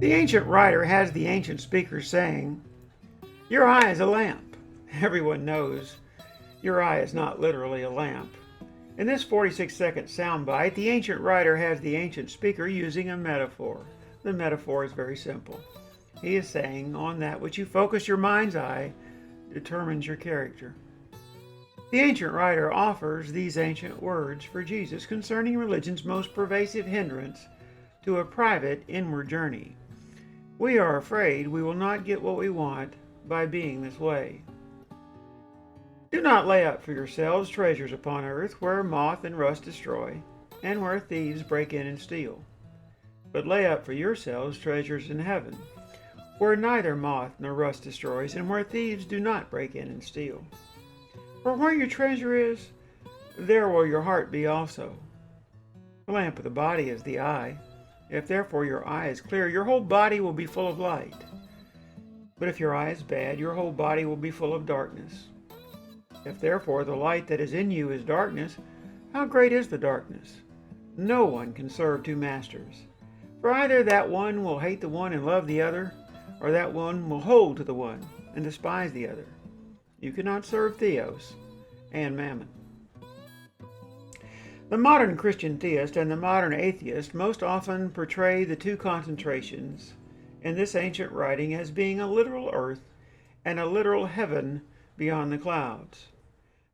The ancient writer has the ancient speaker saying, "Your eye is a lamp." Everyone knows your eye is not literally a lamp. In this 46-second soundbite, the ancient writer has the ancient speaker using a metaphor. The metaphor is very simple. He is saying, on that which you focus your mind's eye determines your character. The ancient writer offers these ancient words for Jesus concerning religion's most pervasive hindrance to a private inward journey. We are afraid we will not get what we want by being this way. Do not lay up for yourselves treasures upon earth, where moth and rust destroy, and where thieves break in and steal. But lay up for yourselves treasures in heaven, where neither moth nor rust destroys, and where thieves do not break in and steal. For where your treasure is, there will your heart be also. The lamp of the body is the eye. If therefore your eye is clear, your whole body will be full of light. But if your eye is bad, your whole body will be full of darkness. If therefore the light that is in you is darkness, how great is the darkness? No one can serve two masters. For either that one will hate the one and love the other, or that one will hold to the one and despise the other. You cannot serve Theos and Mammon. The modern Christian theist and the modern atheist most often portray the two concentrations in this ancient writing as being a literal earth and a literal heaven beyond the clouds.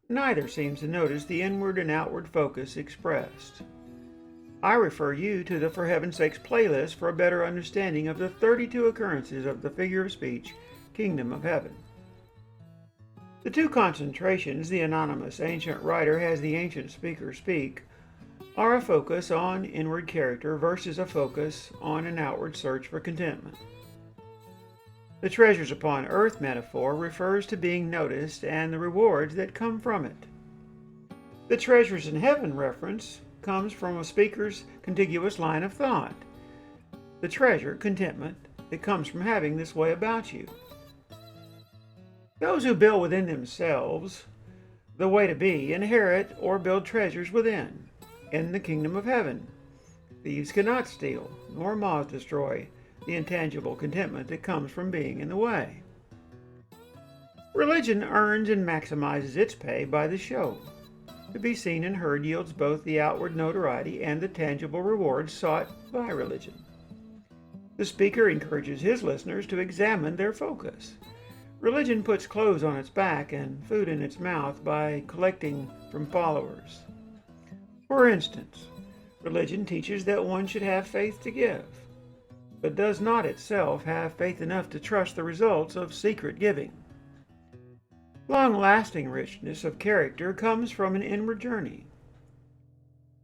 Neither seems to notice the inward and outward focus expressed. I refer you to the For Heaven's Sakes playlist for a better understanding of the 32 occurrences of the figure of speech, Kingdom of Heaven. The two concentrations the anonymous ancient writer has the ancient speaker speak are a focus on inward character versus a focus on an outward search for contentment. The treasures upon earth metaphor refers to being noticed and the rewards that come from it. The treasures in heaven reference comes from a speaker's contiguous line of thought. The treasure, contentment, that comes from having this way about you. Those who build within themselves the way to be inherit or build treasures within, in the kingdom of heaven. Thieves cannot steal, nor moths destroy the intangible contentment that comes from being in the way. Religion earns and maximizes its pay by the show. To be seen and heard yields both the outward notoriety and the tangible rewards sought by religion. The speaker encourages his listeners to examine their focus. Religion puts clothes on its back and food in its mouth by collecting from followers. For instance, religion teaches that one should have faith to give, but does not itself have faith enough to trust the results of secret giving. Long-lasting richness of character comes from an inward journey.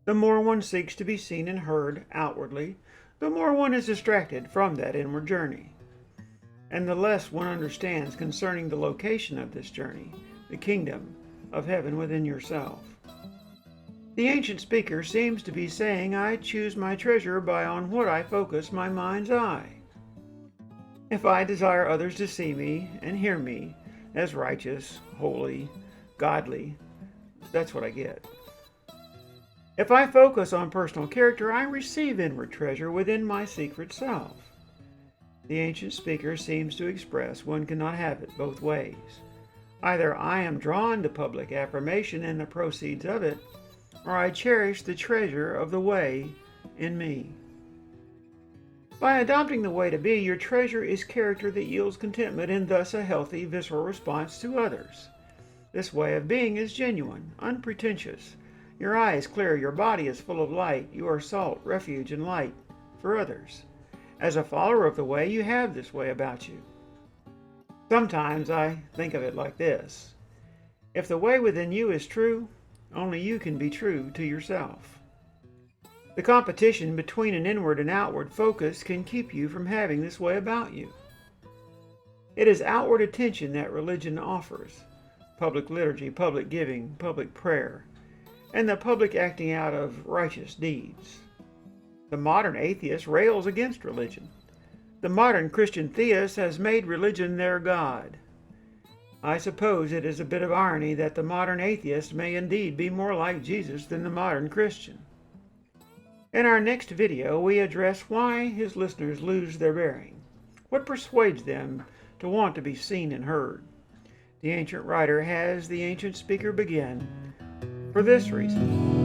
The more one seeks to be seen and heard outwardly, the more one is distracted from that inward journey, and the less one understands concerning the location of this journey, the kingdom of heaven within yourself. The ancient speaker seems to be saying, I choose my treasure by on what I focus my mind's eye. If I desire others to see me and hear me as righteous, holy, godly, that's what I get. If I focus on personal character, I receive inward treasure within my secret self. The ancient speaker seems to express one cannot have it both ways. Either I am drawn to public affirmation and the proceeds of it, or I cherish the treasure of the way in me. By adopting the way to be, your treasure is character that yields contentment and thus a healthy, visceral response to others. This way of being is genuine, unpretentious. Your eye is clear, your body is full of light. You are salt, refuge, and light for others. As a follower of the way, you have this way about you. Sometimes I think of it like this. If the way within you is true, only you can be true to yourself. The competition between an inward and outward focus can keep you from having this way about you. It is outward attention that religion offers. Public liturgy, public giving, public prayer, and the public acting out of righteous deeds. The modern atheist rails against religion. The modern Christian theist has made religion their God. I suppose it is a bit of irony that the modern atheist may indeed be more like Jesus than the modern Christian. In our next video, we address why his listeners lose their bearing. What persuades them to want to be seen and heard? The ancient writer has the ancient speaker begin, "For this reason."